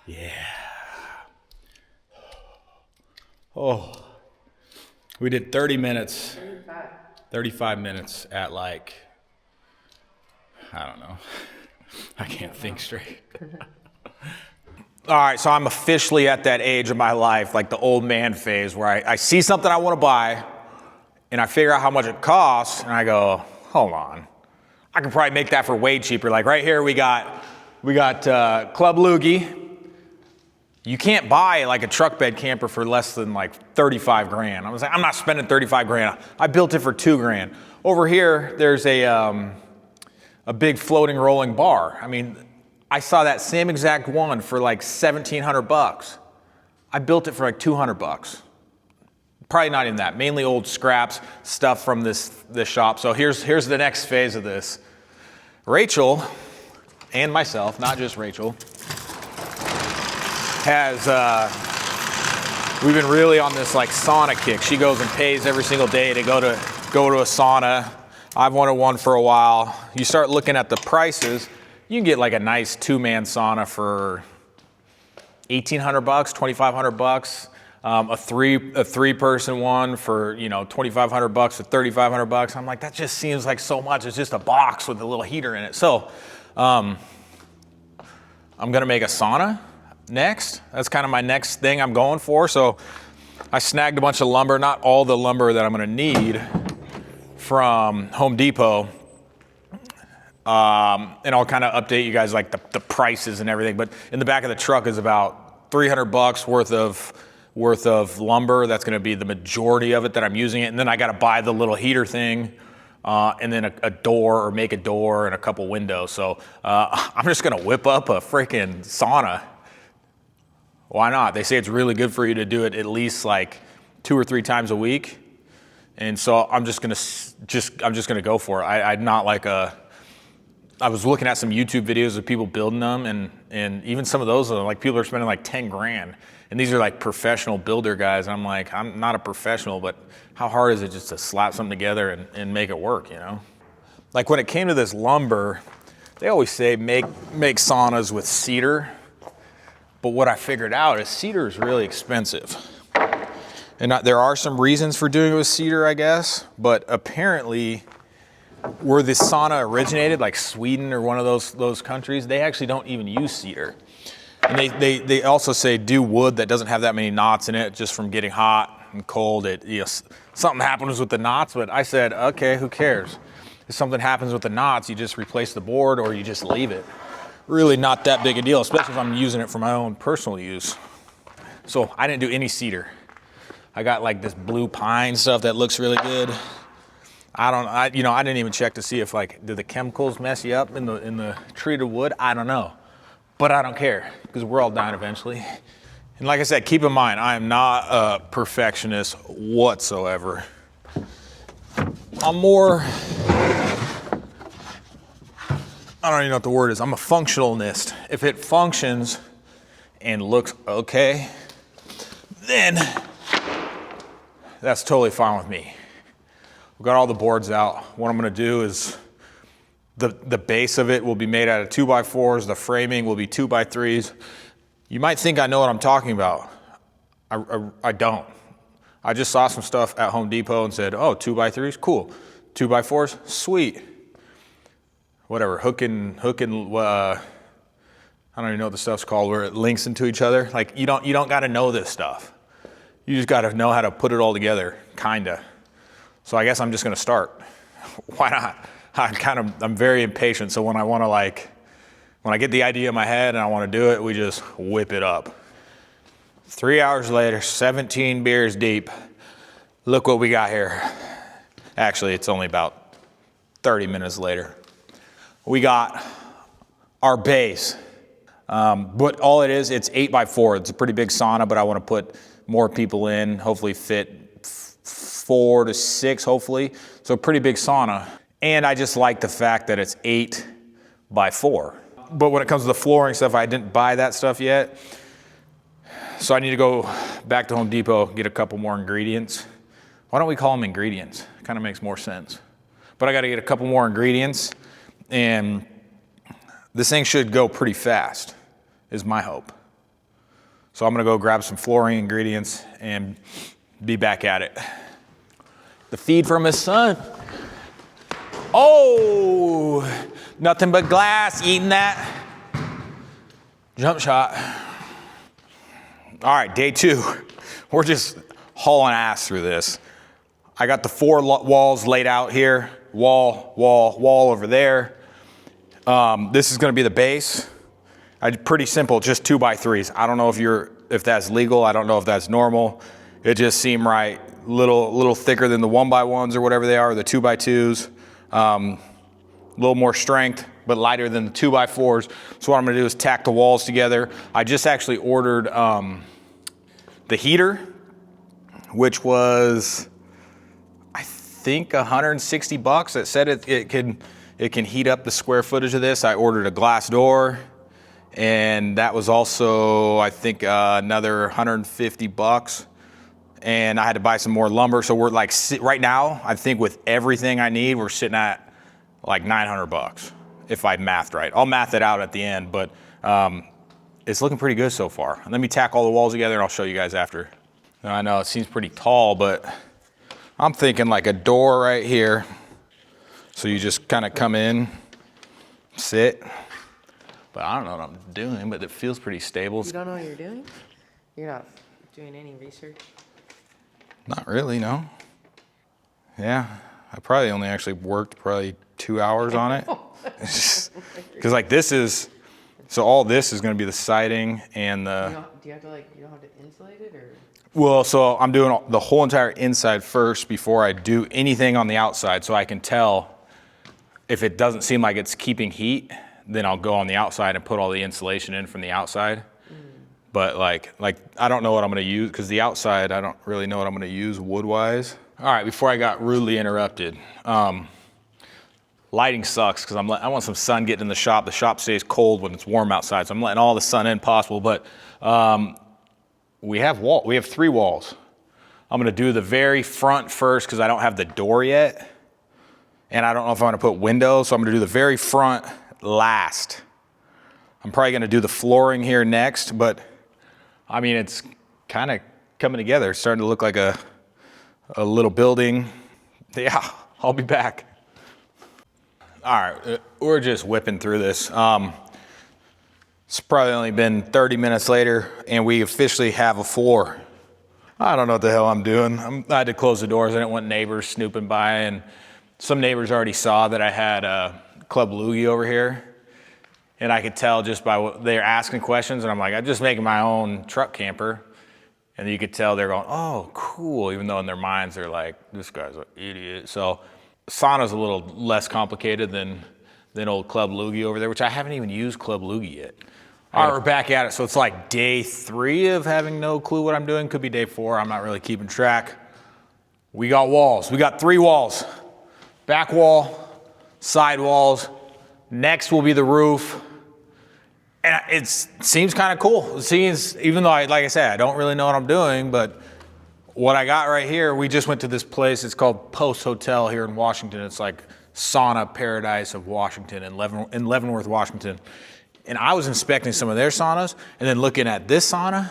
Yeah. Oh, we did 30 minutes, 35 minutes at like, I don't know. I can't think straight. All right, so I'm officially at that age of my life, like the old man phase, where I see something I want to buy, and I figure out how much it costs, and I go, hold on. I can probably make that for way cheaper. Like right here, we got Club Loogie. You can't buy like a truck bed camper for less than like 35 grand. I was like, I'm not spending 35 grand. I built it for 2 grand. Over here, there's a big floating rolling bar. I mean, I saw that same exact one for like 1,700 bucks. I built it for like 200 bucks. Probably not even that. Mainly old scraps, stuff from this shop. So here's the next phase of this. Rachel and myself, not just Rachel, we've been really on this like sauna kick. She goes and pays every single day to go to a sauna. I've wanted one for a while. You start looking at the prices, you can get like a nice 2-man sauna for 1,800 bucks, 2,500 bucks. A three-person one for 2,500 bucks to 3,500 bucks. I'm like, that just seems like so much. It's just a box with a little heater in it. So I'm gonna make a sauna next. That's kind of my next thing I'm going for. So I snagged a bunch of lumber, not all the lumber that I'm gonna need from Home Depot. And I'll kind of update you guys like the prices and everything. But in the back of the truck is about 300 bucks worth of lumber. That's gonna be the majority of it that I'm using it. And then I gotta buy the little heater thing, and then a door, or make a door and a couple windows. So I'm just gonna whip up a freaking sauna. Why not? They say it's really good for you to do it at least like 2 or 3 times a week. And so I'm just gonna go for it. I'm not like I was looking at some YouTube videos of people building them, and even some of those are like people are spending like 10 grand. And these are like professional builder guys. And I'm like, I'm not a professional, but how hard is it just to slap something together and make it work, Like when it came to this lumber, they always say make saunas with cedar. But what I figured out is cedar is really expensive. And there are some reasons for doing it with cedar, I guess. But apparently, where this sauna originated, like Sweden or one of those countries, they actually don't even use cedar. And they also say do wood that doesn't have that many knots in it, just from getting hot and cold. Something happens with the knots, but I said, okay, who cares? If something happens with the knots, you just replace the board or you just leave it. Really not that big a deal, especially if I'm using it for my own personal use. So I didn't do any cedar. I got like this blue pine stuff that looks really good. I didn't even check to see if do the chemicals mess you up in the treated wood? I don't know. But I don't care, because we're all dying eventually. And like I said, keep in mind, I am not a perfectionist whatsoever. I'm more, I don't even know what the word is. I'm a functionalist. If it functions and looks okay, then that's totally fine with me. We've got all the boards out. What I'm gonna do is the base of it will be made out of 2x4s. The framing will be 2x3s. You might think I know what I'm talking about. I don't. I just saw some stuff at Home Depot and said, oh, 2x3s, cool. 2x4s, sweet. Whatever, hooking. I don't even know what the stuff's called, where it links into each other. Like you don't got to know this stuff. You just got to know how to put it all together, kinda. So I guess I'm just gonna start. Why not? I'm very impatient. So when I get the idea in my head and I want to do it, we just whip it up. 3 hours later, 17 beers deep. Look what we got here. Actually, it's only about 30 minutes later. We got our base. But all it is, it's 8x4. It's a pretty big sauna, but I want to put more people in, hopefully fit 4 to 6, hopefully. So a pretty big sauna. And I just like the fact that it's 8x4. But when it comes to the flooring stuff, I didn't buy that stuff yet. So I need to go back to Home Depot, get a couple more ingredients. Why don't we call them ingredients? Kind of makes more sense. But I got to get a couple more ingredients, and this thing should go pretty fast, is my hope. So I'm gonna go grab some flooring ingredients and be back at it. The feed from his son. Oh, nothing but glass, eating that. Jump shot. All right, day 2. We're just hauling ass through this. I got the 4 walls laid out here. Wall, wall, wall over there. This is gonna be the base. Pretty simple, just 2x3s. I don't know if that's legal. I don't know if that's normal. It just seemed right. Little thicker than the 1x1s or whatever they are, the 2x2s. A little more strength, but lighter than the 2x4s. So what I'm gonna do is tack the walls together. I just actually ordered the heater, which was, I think, 160 bucks. It said it can heat up the square footage of this. I ordered a glass door, and that was also, I think, another 150 bucks. And I had to buy some more lumber. So we're like, right now, I think with everything I need, we're sitting at like 900 bucks, if I mathed right. I'll math it out at the end, but it's looking pretty good so far. Let me tack all the walls together and I'll show you guys after. Now, I know it seems pretty tall, but I'm thinking like a door right here. So you just kind of come in, sit. But I don't know what I'm doing, but it feels pretty stable. You don't know what you're doing? You're not doing any research? Not really, no. Yeah, I probably only actually worked probably 2 hours on it. Because like this is, so all this is gonna be the siding and the. Do you have to you don't have to insulate it or? Well, so I'm doing the whole entire inside first before I do anything on the outside, so I can tell if it doesn't seem like it's keeping heat, then I'll go on the outside and put all the insulation in from the outside. But like I don't know what I'm gonna use, because the outside, I don't really know what I'm gonna use wood-wise. All right, before I got rudely interrupted, lighting sucks because I want some sun getting in the shop. The shop stays cold when it's warm outside, so I'm letting all the sun in possible. But we have 3 walls. I'm gonna do the very front first because I don't have the door yet, and I don't know if I'm gonna put windows, so I'm gonna do the very front last. I'm probably gonna do the flooring here next, but I mean, it's kind of coming together. It's starting to look like a little building. Yeah, I'll be back. All right, we're just whipping through this. It's probably only been 30 minutes later, and we officially have a floor. I don't know what the hell I'm doing. I had to close the doors. I didn't want neighbors snooping by, and some neighbors already saw that I had a Club Loogie over here. And I could tell just by what they're asking questions, and I'm like, I'm just making my own truck camper. And you could tell they're going, oh, cool, even though in their minds they're like, this guy's an idiot. So Sauna's a little less complicated than old Club Loogie over there, which I haven't even used Club Loogie yet. All right, we're back at it. So it's like day 3 of having no clue what I'm doing. Could be day 4. I'm not really keeping track. We got walls. We got 3 walls. Back wall, side walls. Next will be the roof. And it seems kind of cool. It seems, even though, like I said, I don't really know what I'm doing, but what I got right here, we just went to this place. It's called Post Hotel here in Washington. It's like sauna paradise of Washington in Leavenworth, Washington. And I was inspecting some of their saunas and then looking at this sauna,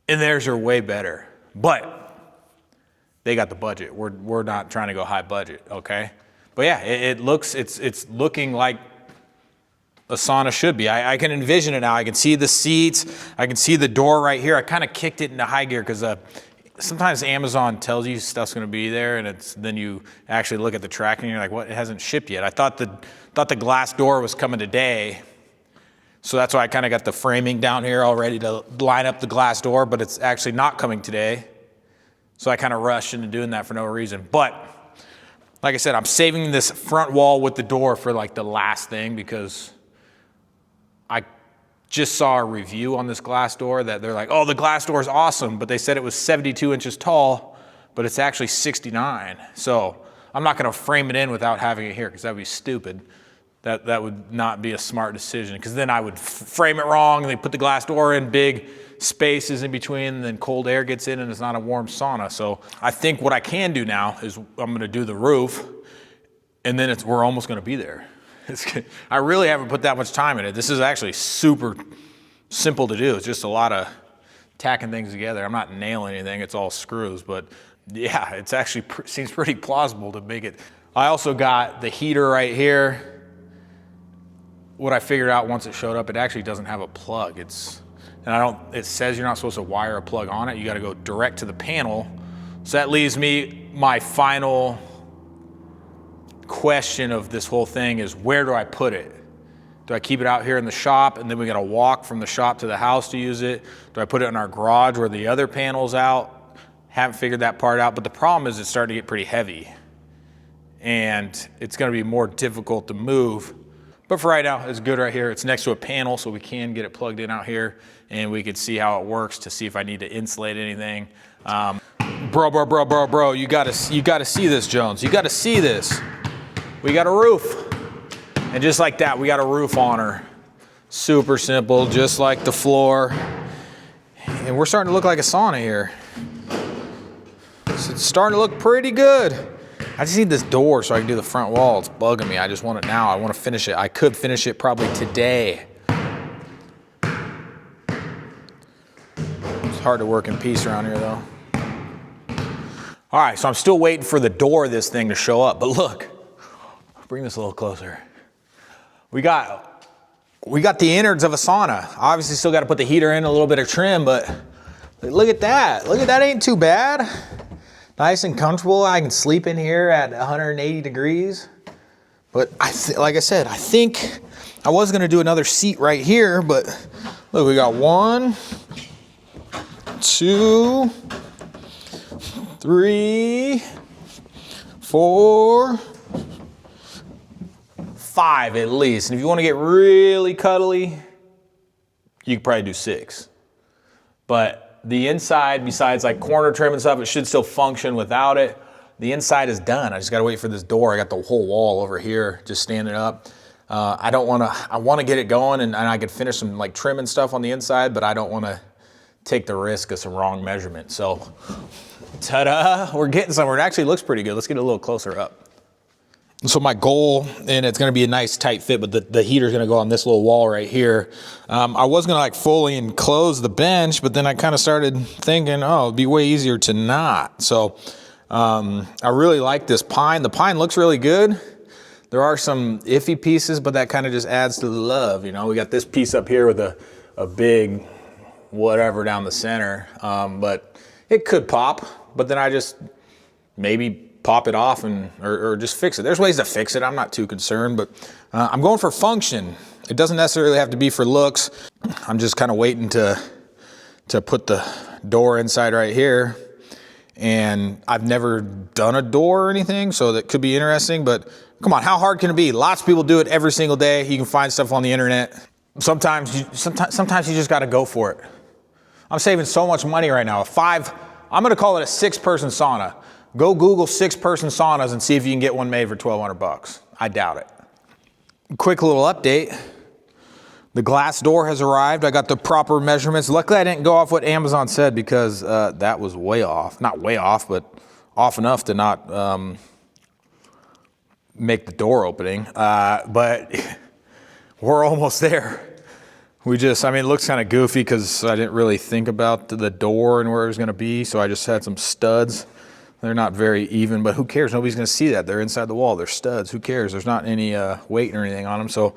and theirs are way better. But they got the budget. We're not trying to go high budget, okay? But yeah, it's looking like a sauna should be. I can envision it now. I can see the seats. I can see the door right here. I kind of kicked it into high gear because sometimes Amazon tells you stuff's going to be there, and then you actually look at the tracking and you're like, what? It hasn't shipped yet. I thought the glass door was coming today, so that's why I kind of got the framing down here all ready to line up the glass door, but it's actually not coming today. So I kind of rushed into doing that for no reason. But like I said, I'm saving this front wall with the door for like the last thing, because I just saw a review on this glass door that they're like, oh, the glass door is awesome, but they said it was 72 inches tall, but it's actually 69. So I'm not going to frame it in without having it here, because that would be stupid. That would not be a smart decision, because then I would frame it wrong, and they put the glass door in big spaces in between, and then cold air gets in and it's not a warm sauna. So I think what I can do now is I'm going to do the roof, and then we're almost going to be there. I really haven't put that much time in it. This is actually super simple to do. It's just a lot of tacking things together. I'm not nailing anything. It's all screws, but yeah, it's actually seems pretty plausible to make it. I also got the heater right here. What I figured out once it showed up, it actually doesn't have a plug. It says you're not supposed to wire a plug on it. You got to go direct to the panel. So that leaves me, my final question of this whole thing is, where do I put it? Do I keep it out here in the shop and then we got to walk from the shop to the house to use it? Do I put it in our garage where the other panel's out? Haven't figured that part out, but the problem is it's starting to get pretty heavy and it's going to be more difficult to move. But for right now, it's good right here. It's next to a panel, so we can get it plugged in out here and we can see how it works to see if I need to insulate anything. Bro, you gotta see this, Jones. You gotta see this. We got a roof. And just like that, we got a roof on her. Super simple, just like the floor. And we're starting to look like a sauna here. So it's starting to look pretty good. I just need this door so I can do the front wall. It's bugging me. I just want it now. I want to finish it. I could finish it probably today. It's hard to work in peace around here though. All right, so I'm still waiting for the door of this thing to show up. But look, bring this a little closer. We got the innards of a sauna. Obviously still got to put the heater in, a little bit of trim, but look at that. Look at that, ain't too bad. Nice and comfortable. I can sleep in here at 180 degrees. But like I said, I think I was gonna do another seat right here, but look, we got 1, 2, 3, 4, 5 at least. And if you want to get really cuddly, you could probably do 6. But the inside, besides like corner trim and stuff, it should still function without it. The inside is done. I just got to wait for this door. I got the whole wall over here just standing up. I want to get it going and I could finish some like trim and stuff on the inside, but I don't want to take the risk of some wrong measurement. So, ta-da, we're getting somewhere. It actually looks pretty good. Let's get a little closer up. So my goal, and it's going to be a nice tight fit, but the heater's going to go on this little wall right here. I was going to like fully enclose the bench, but then I kind of started thinking, oh, it'd be way easier to not. So I really like this pine. The pine looks really good. There are some iffy pieces, but that kind of just adds to the love. You know, we got this piece up here with a big whatever down the center, but it could pop, but then I just maybe pop it off or just fix it. There's ways to fix it. I'm not too concerned, but I'm going for function. It doesn't necessarily have to be for looks. I'm just kind of waiting to put the door inside right here. And I've never done a door or anything, so that could be interesting, but come on, how hard can it be? Lots of people do it every single day. You can find stuff on the internet. Sometimes you just got to go for it. I'm saving so much money right now. I'm going to call it a 6-person sauna. Go Google 6-person saunas and see if you can get one made for $1,200. I doubt it. Quick little update. The glass door has arrived. I got the proper measurements. Luckily, I didn't go off what Amazon said because that was way off. Not way off, but off enough to not make the door opening. But we're almost there. It looks kind of goofy because I didn't really think about the door and where it was going to be. So I just had some studs. They're not very even, but who cares? Nobody's going to see that. They're inside the wall. They're studs. Who cares? There's not any weight or anything on them. So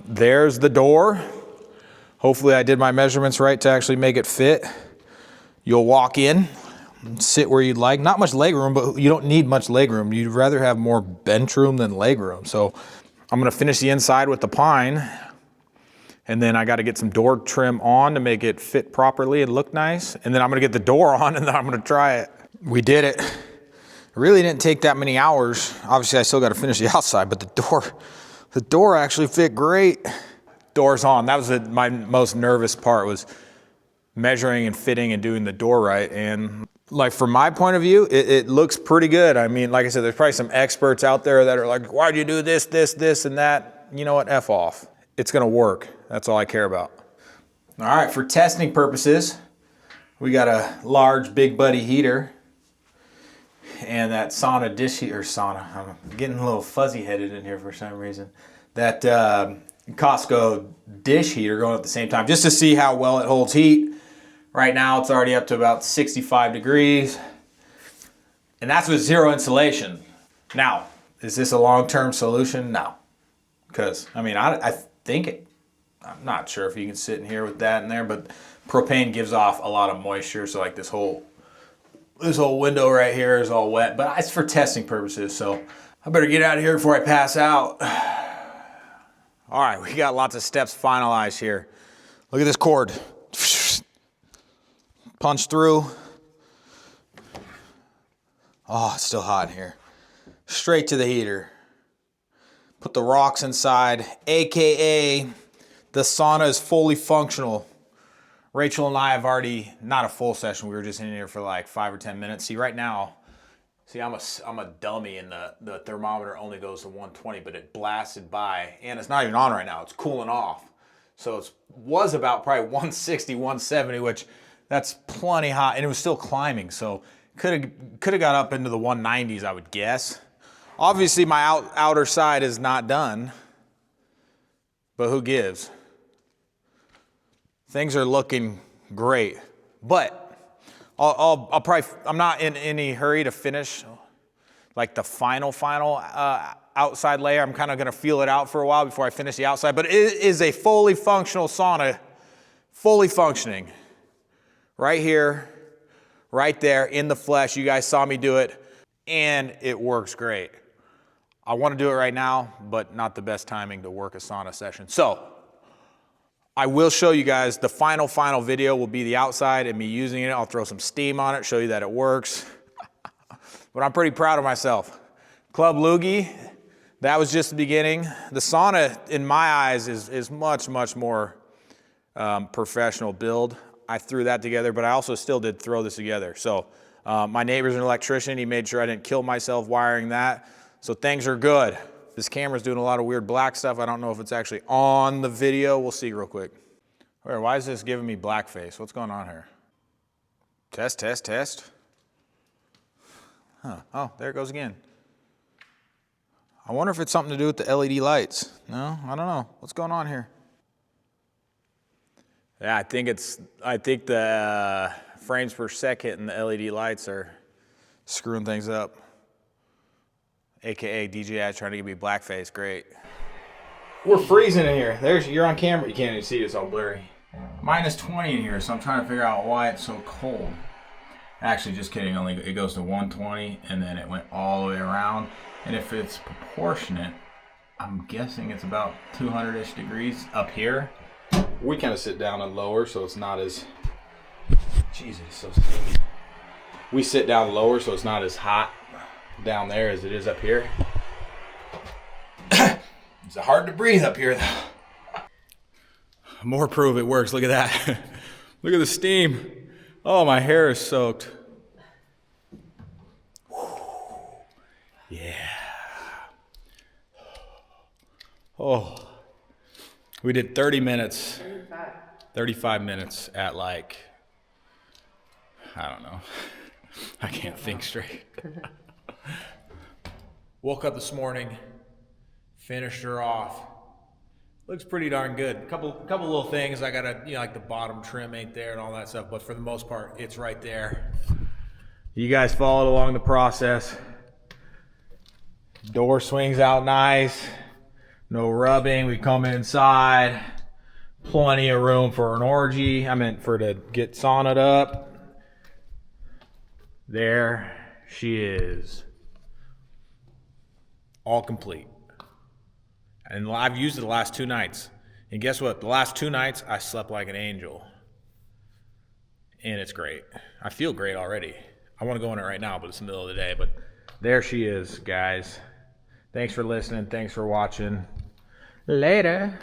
there's the door. Hopefully I did my measurements right to actually make it fit. You'll walk in, sit where you'd like. Not much leg room, but you don't need much leg room. You'd rather have more bench room than leg room. So I'm going to finish the inside with the pine. And then I got to get some door trim on to make it fit properly and look nice. And then I'm going to get the door on and then I'm going to try it. We did it. It really didn't take that many hours. Obviously, I still got to finish the outside, but the door actually fit great. Door's on. That was my most nervous part, was measuring and fitting and doing the door right. And like from my point of view, it looks pretty good. I mean, like I said, there's probably some experts out there that are like, why'd you do this, and that? You know what? F off. It's going to work. That's all I care about. All right, for testing purposes, we got a large Big Buddy heater. And that sauna dish heater, I'm getting a little fuzzy headed in here for some reason. That Costco dish heater going at the same time just to see how well it holds heat. Right now it's already up to about 65 degrees. And that's with zero insulation. Now, is this a long-term solution? No. Because, I mean, I think it, I'm not sure if you can sit in here with that in there, but propane gives off a lot of moisture. So like this whole window right here is all wet, but it's for testing purposes. So I better get out of here before I pass out. All right, we got lots of steps finalized here. Look at this cord. Punch through. Oh, it's still hot in here. Straight to the heater. Put the rocks inside, AKA the sauna is fully functional. Rachel and I have already, not a full session, we were just in here for like 5 or 10 minutes. See, right now, I'm a dummy and the thermometer only goes to 120, but it blasted by, and it's not even on right now, it's cooling off. So it was about probably 160, 170, which that's plenty hot, and it was still climbing, so could have got up into the 190s, I would guess. Obviously, my outer side is not done, but who gives? Things are looking great, but I'll probably, I'm not in any hurry to finish like the final outside layer. I'm kind of gonna feel it out for a while before I finish the outside, but it is a fully functional sauna, fully functioning. Right here, right there in the flesh. You guys saw me do it, and it works great. I want to do it right now, but not the best timing to work a sauna session. So I will show you guys the final video will be the outside and me using it. I'll throw some steam on it, show you that it works. But I'm pretty proud of myself. Club Loogie, that was just the beginning. The sauna, in my eyes, is much more professional build. I threw that together, but I also still did throw this together. So my neighbor's an electrician. He made sure I didn't kill myself wiring that. So things are good. This camera's doing a lot of weird black stuff. I don't know if it's actually on the video. We'll see real quick. Why is this giving me blackface? What's going on here? Test. Huh. Oh, there it goes again. I wonder if it's something to do with the LED lights. No, I don't know. What's going on here? Yeah, I think the frames per second and the LED lights are screwing things up. AKA DJI trying to give me blackface, great. We're freezing in here. You're on camera, you can't even see it, it's all blurry. Minus 20 in here, so I'm trying to figure out why it's so cold. Actually, just kidding, it goes to 120 and then it went all the way around. And if it's proportionate, I'm guessing it's about 200-ish degrees up here. We kind of sit down and lower, so it's not as, Jesus, so steamy. We sit down lower, so it's not as hot down there as it is up here. It's hard to breathe up here, though. More proof it works. Look at that. Look at the steam. Oh, my hair is soaked. Yeah. Oh. We did 30 minutes. 35 minutes at like, I don't know. I can't think straight. Woke up this morning, finished her off. Looks pretty darn good. Couple little things. I gotta, like the bottom trim ain't there and all that stuff, but for the most part, it's right there. You guys followed along the process. Door swings out nice. No rubbing. We come inside. Plenty of room for an orgy. I meant to get saunaed up. There she is. All complete. And I've used it the last 2 nights. And guess what? The last 2 nights, I slept like an angel. And it's great. I feel great already. I want to go in it right now, but it's the middle of the day. But there she is, guys. Thanks for listening. Thanks for watching. Later.